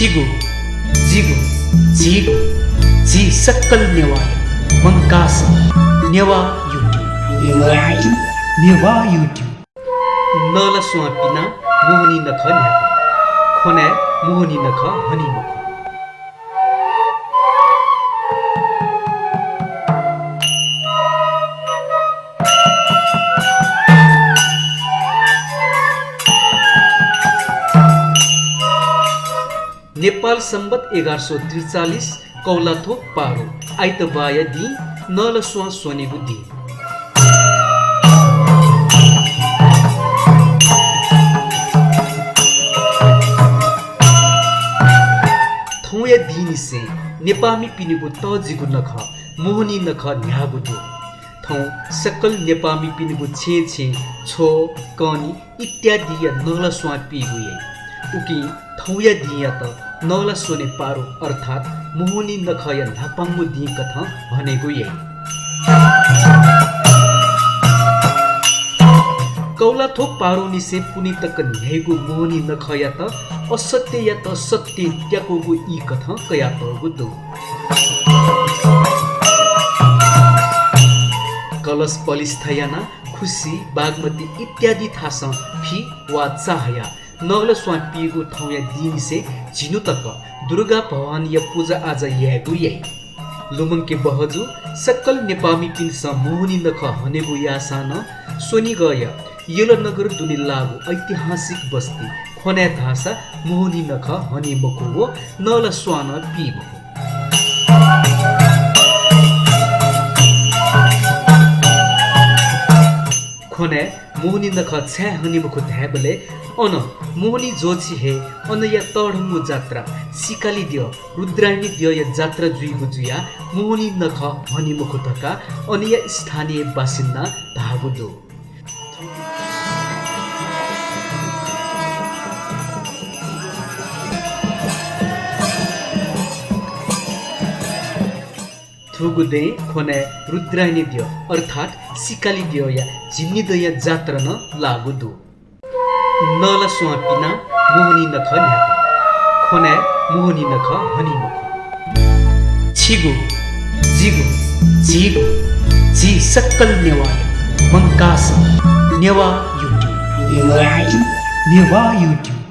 छिगो जिगो झिगो झी सक्कल नेवाय मंकास नेवा युट्युब नल स्वापिना मोहनी नख न्यापा खोना मोहनी नख हनी मुख नेपाल सम्बत 1143 कौलाथोक पारो आइतबार दिन नलस्वा सोनेको दिन थौया दिन से नेपामी पिनेको तजिगु नख मोहनी नख न्यागु दो थौ सकल नेपामी पिनेको छे छे छो कनी इत्यादि या नलस्वा पिगुए उकी थौया दिया त नौला सोने पारो अर्थात मोहनी नखया नापाङ्गु दि कथा भनेको यही कौला थोक पारो निसे पुनि तक न्यायगु मोहनी नखया त असत्य या त सत्य त्याकोगु ई कथा कया तगु दो कलश पलिस थयाना खुसी बागमती इत्यादि थास फी वा चाहया नगल स्वापिएको ठाउँ दिन से झिनु तक दुर्गा भवानी या पूजा आज यागु यही लुमङ्के बहजु सक्कल नेपामी पिन्स मोहनी नख हनेगु यासान सोनी गय येलो नगर दुनि लागु ऐतिहासिक बस्ती खोना धासा मोहनी नख हने मको वो नल स्वान पिबो खोना मोहनी नख छ्या हने मको धाबले अन मोहनी जोछि हे अन या तडङ्गु जात्रा सिकाली दियो रुद्रायणी दियो या जात्रा जुइगु जुया मोहनी नख हनी मुख धका अन या स्थानीय बासिन्दा धागु दो थुगुदे खोने रुद्रायणी दियो अर्थात सिकाली दियो या जिन्नी दया जात्रा न लागु दो नल स्वापिना मोहनी नख न्यापा खोना मोहनी नख हनी मुख छिगो जिगो झिगो झी सक्कल नेवाय मंकास नेवा युट्युब